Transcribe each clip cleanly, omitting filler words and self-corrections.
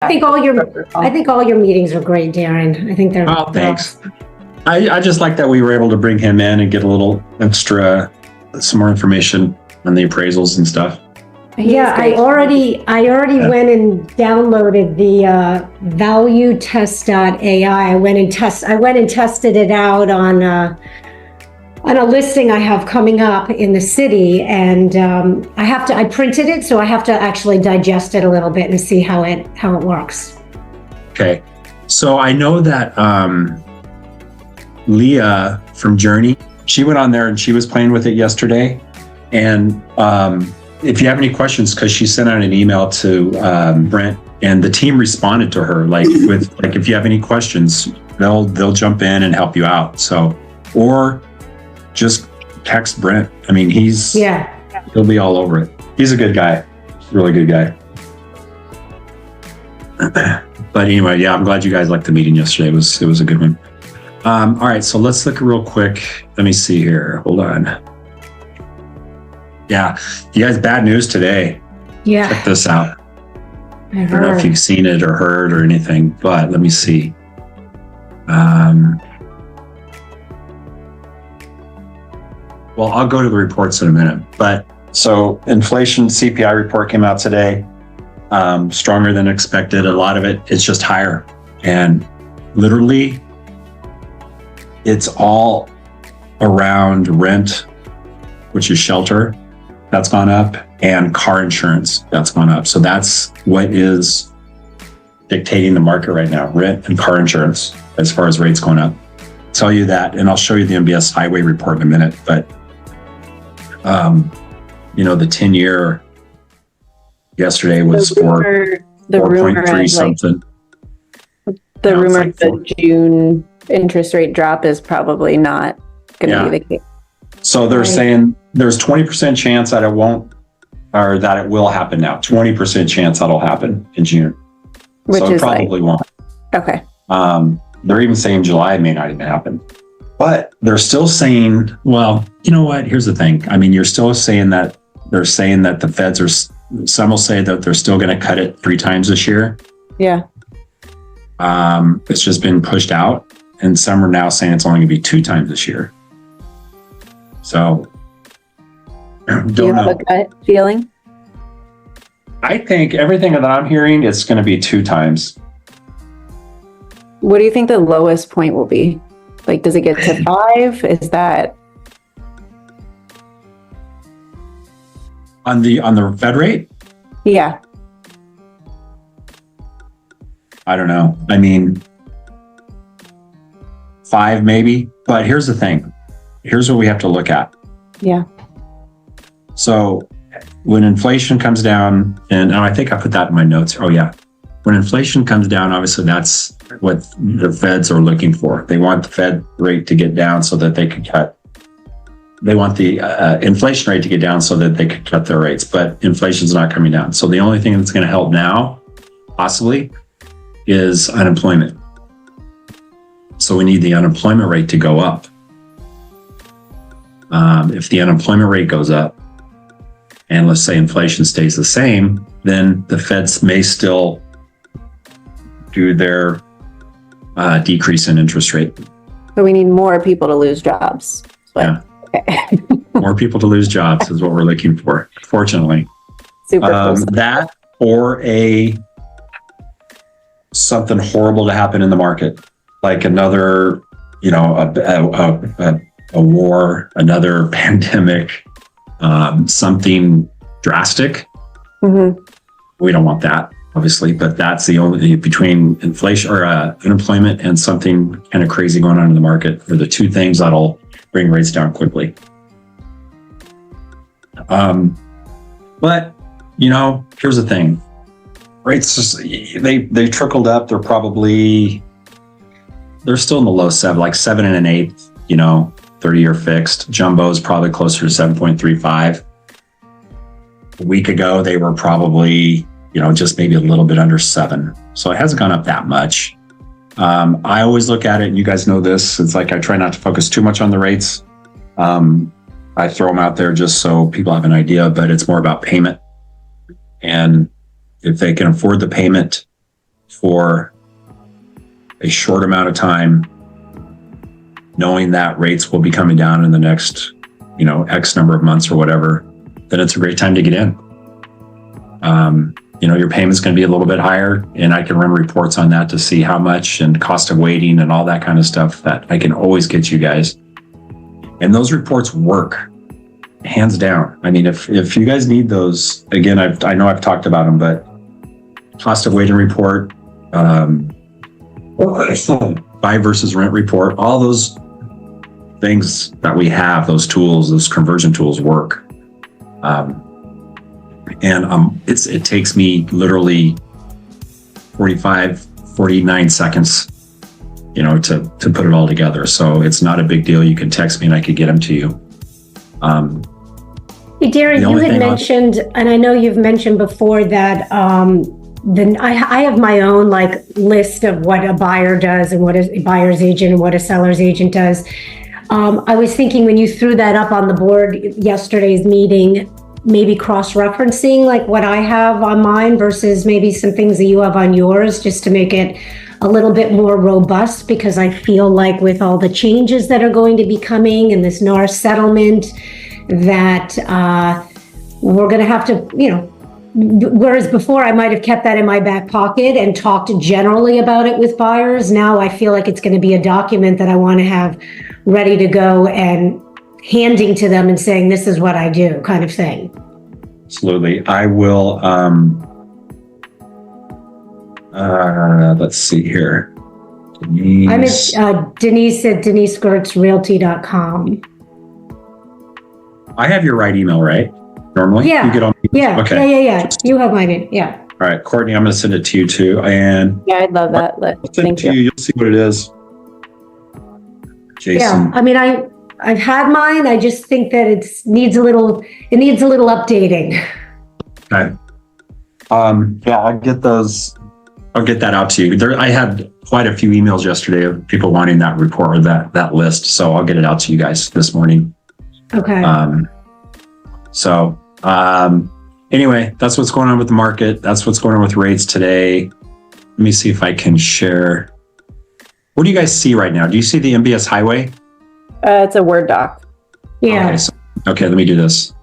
I think all your meetings are great, Darren. I think they're. Oh, thanks. I just like that we were able to bring him in and get a little extra, some more information on the appraisals and stuff. Yeah, I already went and downloaded the ValueTest.ai. I went and tested it out on a listing I have coming up in the city, and I printed it, so I have to actually digest it a little bit and see how it works. Okay, so I know that Leah from Journey, she went on there and she was playing with it yesterday, and if you have any questions, because she sent out an email to Brent, and the team responded to her if you have any questions, they'll jump in and help you out. So, or just text Brent. I mean, he'll be all over it. He's a good guy, really good guy. But anyway, yeah, I'm glad you guys liked the meeting yesterday. It was a good one. All right, so let's look real quick. Let me see here. Hold on. Yeah, you guys, bad news today. Yeah. Check this out. I don't know if you've seen it or heard or anything, but let me see. Well, I'll go to the reports in a minute. But so inflation CPI report came out today, stronger than expected. A lot of it is just higher. And literally, it's all around rent, which is shelter. That's gone up, and car insurance, that's gone up. So that's what is dictating the market right now, rent and car insurance, as far as rates going up. I'll tell you that, and I'll show you the MBS highway report in a minute. But, the 10-year yesterday was 4.3 something. The rumor of the June interest rate drop is probably not going to be the case. So they're saying there's 20% chance that it won't, or that it will happen now. 20% chance that'll happen in June. Which so it probably won't. Okay. They're even saying July may not even happen. But they're still saying, well, you know what? Here's the thing. I mean, you're still saying that they're saying that the feds are, some will say that they're still going to cut it 3 times this year. Yeah. It's just been pushed out. And some are now saying it's only going to be 2 times this year. So, do you have a gut feeling? I think everything that I'm hearing, it's going to be 2 times. What do you think the lowest point will be? Like, does it get to 5? Is that on the Fed rate? Yeah. I don't know. I mean, 5 maybe. But here's the thing. Here's what we have to look at. Yeah. So when inflation comes down, and I think I put that in my notes. Oh yeah. When inflation comes down, obviously that's what the feds are looking for. They want the Fed rate to get down so that they can cut. They want the inflation rate to get down so that they can cut their rates, but inflation's not coming down. So the only thing that's going to help now, possibly, is unemployment. So we need the unemployment rate to go up. If the unemployment rate goes up, and let's say inflation stays the same, then the feds may still do their decrease in interest rate. So we need more people to lose jobs. Yeah. Okay. More people to lose jobs is what we're looking for, fortunately. Super cool. That or something horrible to happen in the market, like another, a war, another pandemic, something drastic. Mm-hmm. We don't want that, obviously, but that's the only, between inflation or unemployment and something kind of crazy going on in the market, are the 2 things that'll bring rates down quickly. But here's the thing. Rates just, they trickled up. They're still in the low 7, like 7 1/8, 30-year fixed. Jumbo is probably closer to 7.35. A week ago, they were probably, just maybe a little bit under 7. So it hasn't gone up that much. I always look at it, and you guys know this, it's like I try not to focus too much on the rates. I throw them out there just so people have an idea, but it's more about payment. And if they can afford the payment, for a short amount of time, knowing that rates will be coming down in the next, X number of months or whatever, then it's a great time to get in. Your payment's going to be a little bit higher, and I can run reports on that to see how much and cost of waiting and all that kind of stuff that I can always get you guys. And those reports work, hands down. I mean, if you guys need those, again, I know I've talked about them, but cost of waiting report, buy versus rent report, all those things that we have, those tools, those conversion tools work. It takes me literally 49 seconds, to put it all together. So it's not a big deal. You can text me and I could get them to you. Hey, Darren, you had mentioned, and I know you've mentioned before that I have my own list of what a buyer does and what a buyer's agent and what a seller's agent does. I was thinking when you threw that up on the board yesterday's meeting, maybe cross-referencing what I have on mine versus maybe some things that you have on yours, just to make it a little bit more robust, because I feel like with all the changes that are going to be coming and this NAR settlement, that we're going to have to, whereas before I might have kept that in my back pocket and talked generally about it with buyers, now I feel like it's going to be a document that I want to have ready to go and handing to them and saying, this is what I do, kind of thing. Absolutely. I will, let's see here. Denise. Denise at DeniseGertzRealty.com. I have your right email, right? Normally? Yeah. You get on. Yeah. Okay. Yeah. You have mine. Yeah. All right, Courtney, I'm going to send it to you too. And yeah, I'd love that. I'll send it to you. You'll see what it is. Jason. Yeah. I mean, I've had mine. I just think that it needs a little updating. Okay. Yeah, I'll get that out to you. I had quite a few emails yesterday of people wanting that report or that list. So I'll get it out to you guys this morning. Okay. Anyway, that's what's going on with the market. That's what's going on with rates today. Let me see if I can share. What do you guys see right now? Do you see the MBS highway? It's a Word doc. Yeah. Okay, let me do this.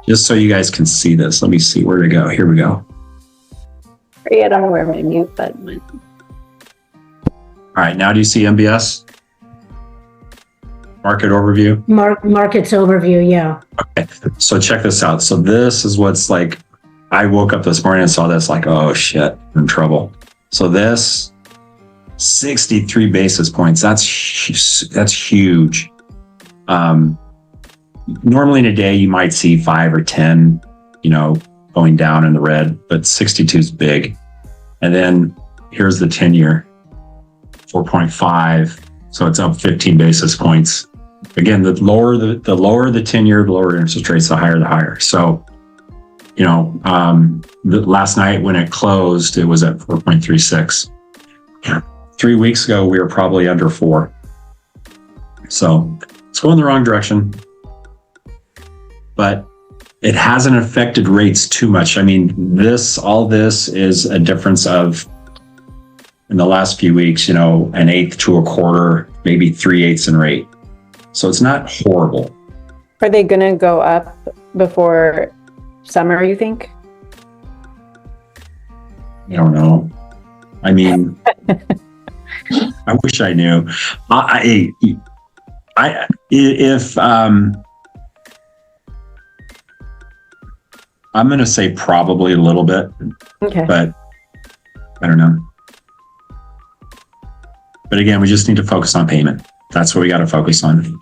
Just so you guys can see this. Let me see where to go. Here we go. I don't know where my mute button went. All right, now do you see MBS? Market overview? Markets overview, yeah. Okay, so check this out. So this is what's like, I woke up this morning and saw this oh shit, I'm in trouble. So this 63 basis points, that's huge. Normally in a day, you might see 5 or 10, going down in the red, but 62 is big. And then here's the 10-year, 4.5. So it's up 15 basis points. Again, the lower the 10-year, the lower interest rates, the higher. So, last night when it closed, it was at 4.36. 3 weeks ago, we were probably under 4. So it's going the wrong direction, but it hasn't affected rates too much. I mean, all this is a difference of, in the last few weeks, an 1/8 to a quarter, maybe 3/8 in rate. So it's not horrible. Are they going to go up before summer, you think? I don't know. I mean, I wish I knew. I'm going to say probably a little bit, Okay. but I don't know. But again, we just need to focus on payment. That's what we got to focus on.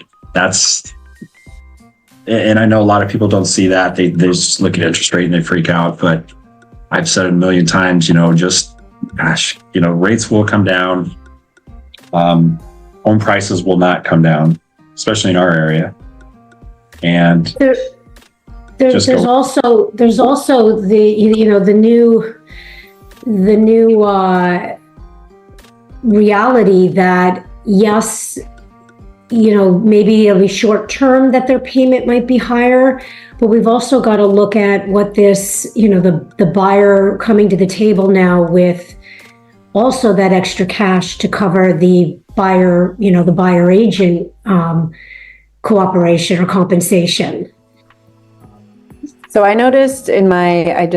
And I know a lot of people don't see that. They just look at interest rate and they freak out. But I've said it a million times, rates will come down. Home prices will not come down, especially in our area. And there's also the new reality that, yes, maybe it'll be short term that their payment might be higher, but we've also got to look at what this, the buyer coming to the table now with also that extra cash to cover the buyer, the buyer agent cooperation or compensation. So I noticed I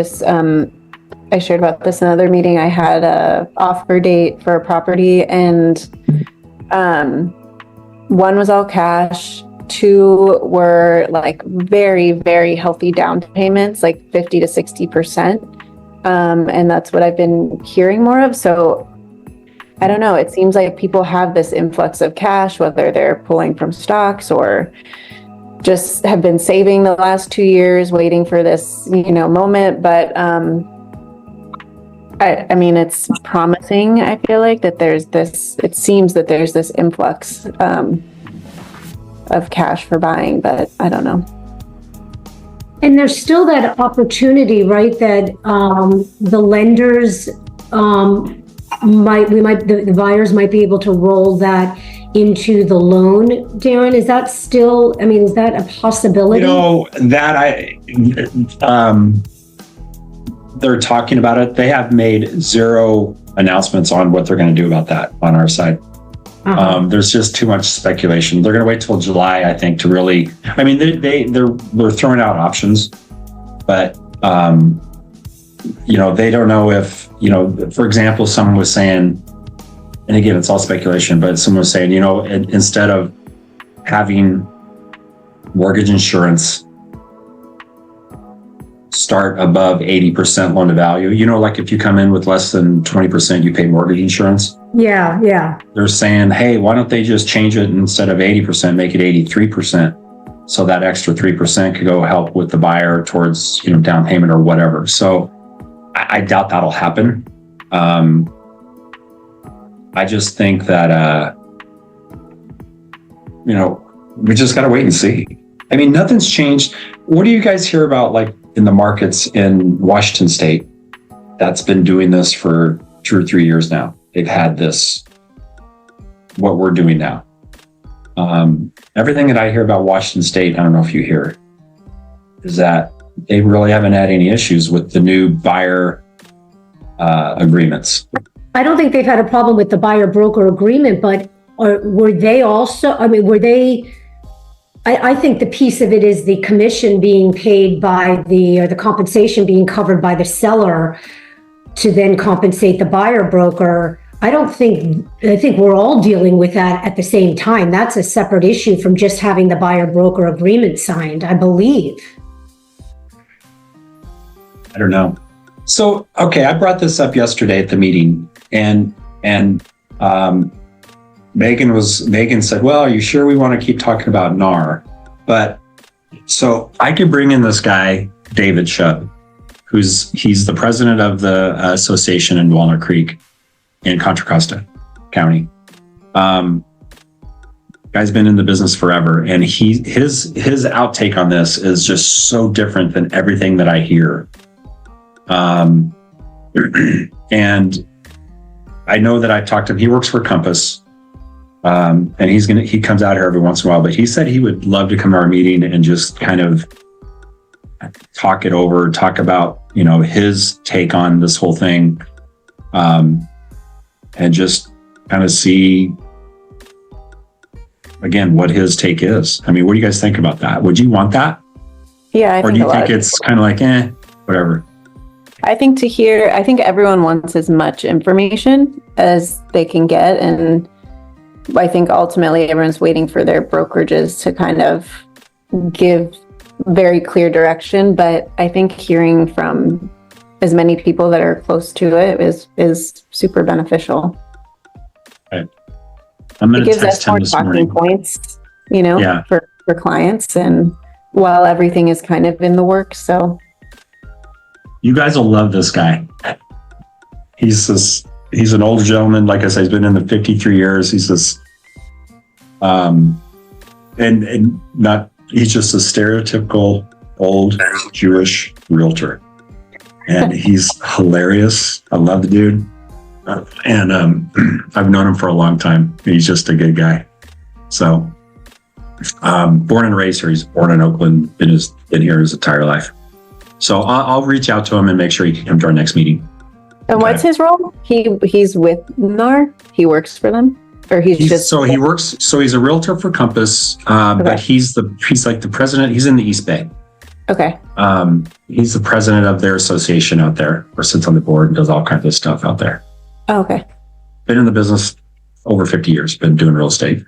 shared about this in another meeting. I had a offer date for a property, and one was all cash. 2 were like very, very healthy down payments, like 50 to 60%. And that's what I've been hearing more of. So I don't know. It seems like people have this influx of cash, whether they're pulling from stocks or just have been saving the last 2 years, waiting for this, moment. But I mean, it's promising. I feel like that it seems that there's this influx of cash for buying, but I don't know. And there's still that opportunity, right? That the lenders the buyers might be able to roll that into the loan. Darren, is that still? I mean, is that a possibility? They're talking about it. They have made 0 announcements on what they're going to do about that on our side. There's just too much speculation. They're going to wait till July, I think, to really. I mean, they're throwing out options, but they don't know if For example, someone was saying, and again, it's all speculation, but someone was saying, instead of having mortgage insurance start above 80% loan to value, like if you come in with less than 20%, you pay mortgage insurance. Yeah. They're saying, hey, why don't they just change it instead of 80%, make it 83%. So that extra 3% could go help with the buyer towards, down payment or whatever. So I doubt that'll happen. I just think that, we just got to wait and see. I mean, nothing's changed. What do you guys hear about, like, in the markets in Washington State that's been doing this for 2 or 3 years now? They've had this, what we're doing now. Everything that I hear about Washington State, I don't know if you hear, is that they really haven't had any issues with the new buyer agreements. I don't think they've had a problem with the buyer broker agreement, but were they also? I mean, were they? I think the piece of it is the commission being paid by the compensation being covered by the seller to then compensate the buyer broker. I think we're all dealing with that at the same time. That's a separate issue from just having the buyer broker agreement signed, I believe. I don't know. So, okay, I brought this up yesterday at the meeting, and Megan said, well, are you sure we want to keep talking about NAR? But so I could bring in this guy, David Shub, he's the president of the association in Walnut Creek in Contra Costa County. Guy's been in the business forever, and his outtake on this is just so different than everything that I hear. And I know that I talked to him. He works for Compass, and he comes out here every once in a while. But he said he would love to come to our meeting and just kind of talk it over, talk about his take on this whole thing, and just kind of see again what his take is. I mean, what do you guys think about that? Would you want that? Yeah, or do you think it's kind of like whatever? I think everyone wants as much information as they can get. And I think ultimately everyone's waiting for their brokerages to kind of give very clear direction. But I think hearing from as many people that are close to it is super beneficial. Right. I'm going to text him this morning. It gives us more talking points, for clients, and while everything is kind of in the works. So you guys will love this guy. He's an older gentleman. Like I said, he's been in the 53 years. He's this, he's just a stereotypical old Jewish realtor. And he's hilarious. I love the dude. And I've known him for a long time. He's just a good guy. So Born and raised here. He's born in Oakland, been here his entire life. So I'll reach out to him and make sure he can come to our next meeting. And what's his role? He's with NAR? He works for them? Or he's a realtor for Compass, but he's like the president. He's in the East Bay. Okay. He's the president of their association out there, or sits on the board and does all kinds of stuff out there. Oh, okay. Been in the business over 50 years, been doing real estate.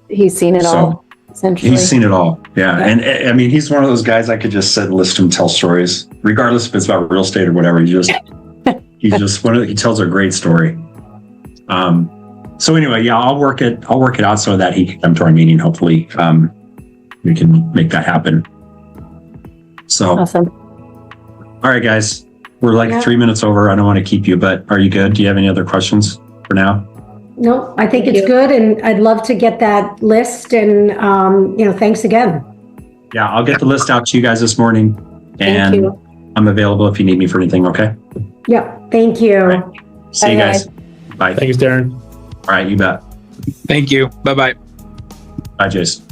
He's seen it all, essentially. He's seen it all. Yeah. And I mean, he's one of those guys I could just sit and listen to him tell stories, regardless if it's about real estate or whatever. He tells a great story. So anyway, yeah, I'll work it out so that he can come to our meeting. Hopefully, we can make that happen. So, awesome. All right, guys, we're like 3 minutes over. I don't want to keep you, but are you good? Do you have any other questions for now? No, I think it's good, and I'd love to get that list. And thanks again. Yeah, I'll get the list out to you guys this morning, and Thank you. I'm available if you need me for anything. Okay. Yep. Thank you. Right. See you guys. Bye. Thanks, Darren. All right, you bet. Thank you. Bye-bye. Bye, Jason.